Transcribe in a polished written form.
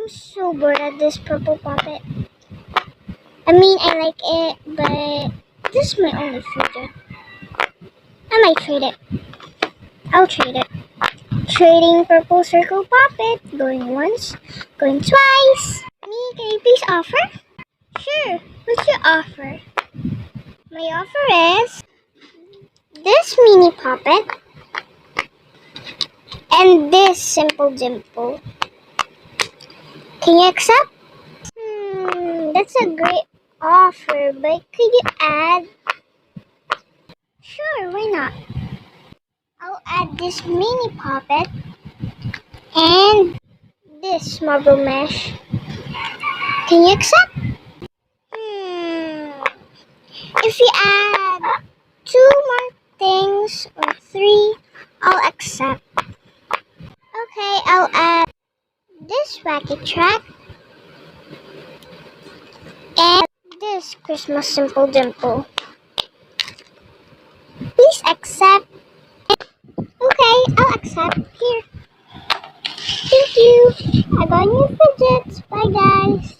I'm so bored at this purple puppet. I mean, I like it, but this is my only future. I might trade it. I'll trade it. Trading purple circle puppet. Going once, going twice. Me, can you please offer? Sure. What's your offer? My offer is this mini puppet and this simple dimple. Can you accept? That's a great offer, but could you add? Sure, why not? I'll add this mini puppet and this marble mesh. Can you accept? If you add 2 more things or 3, I'll accept. Okay, I'll add this wacky track and this Christmas simple dimple. Please accept. Okay, I'll accept. Here. Thank you. I got new fidgets. Bye, guys.